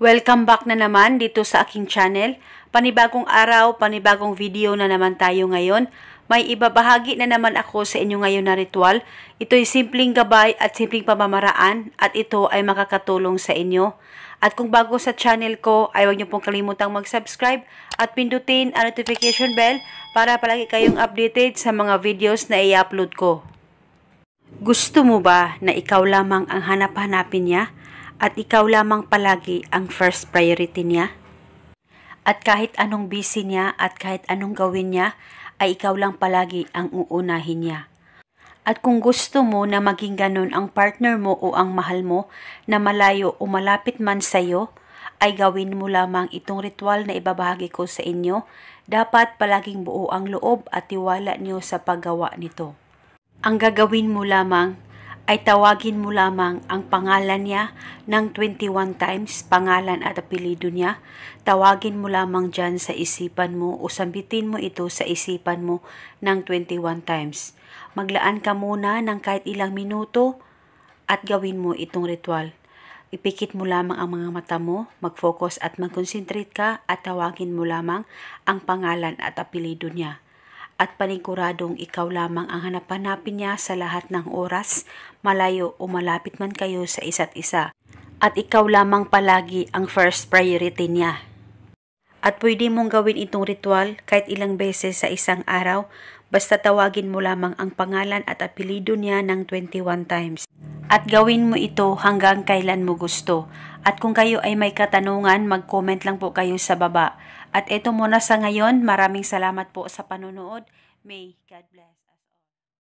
Welcome back na naman dito sa aking channel. Panibagong araw, panibagong video na naman tayo ngayon. May ibabahagi na naman ako sa inyo ngayon na ritual. Ito'y simpleng gabay at simpleng pamamaraan at ito ay makakatulong sa inyo. At kung bago sa channel ko, ay huwag niyo pong kalimutang mag-subscribe at pindutin ang notification bell para palagi kayong updated sa mga videos na i-upload ko. Gusto mo ba na ikaw lamang ang hanap-hanapin niya? At ikaw lamang palagi ang first priority niya? At kahit anong busy niya at kahit anong gawin niya, ay ikaw lang palagi ang uunahin niya. At kung gusto mo na maging ganun ang partner mo o ang mahal mo, na malayo o malapit man sa iyo, ay gawin mo lamang itong ritual na ibabahagi ko sa inyo. Dapat palaging buo ang loob at tiwala niyo sa paggawa nito. Ang gagawin mo lamang ay tawagin mo lamang ang pangalan niya ng 21 times, pangalan at apelyido niya. Tawagin mo lamang dyan sa isipan mo o sambitin mo ito sa isipan mo ng 21 times. Maglaan ka muna ng kahit ilang minuto at gawin mo itong ritual. Ipikit mo lamang ang mga mata mo, mag-focus at mag-concentrate ka at tawagin mo lamang ang pangalan at apelyido niya. At paniguradong ikaw lamang ang hanap-hanapin niya sa lahat ng oras, malayo o malapit man kayo sa isa't isa. At ikaw lamang palagi ang first priority niya. At pwede mong gawin itong ritual kahit ilang beses sa isang araw, basta tawagin mo lamang ang pangalan at apelyido niya ng 21 times. At gawin mo ito hanggang kailan mo gusto. At kung kayo ay may katanungan, mag-comment lang po kayo sa baba. At ito muna sa ngayon, maraming salamat po sa panonood. May God bless.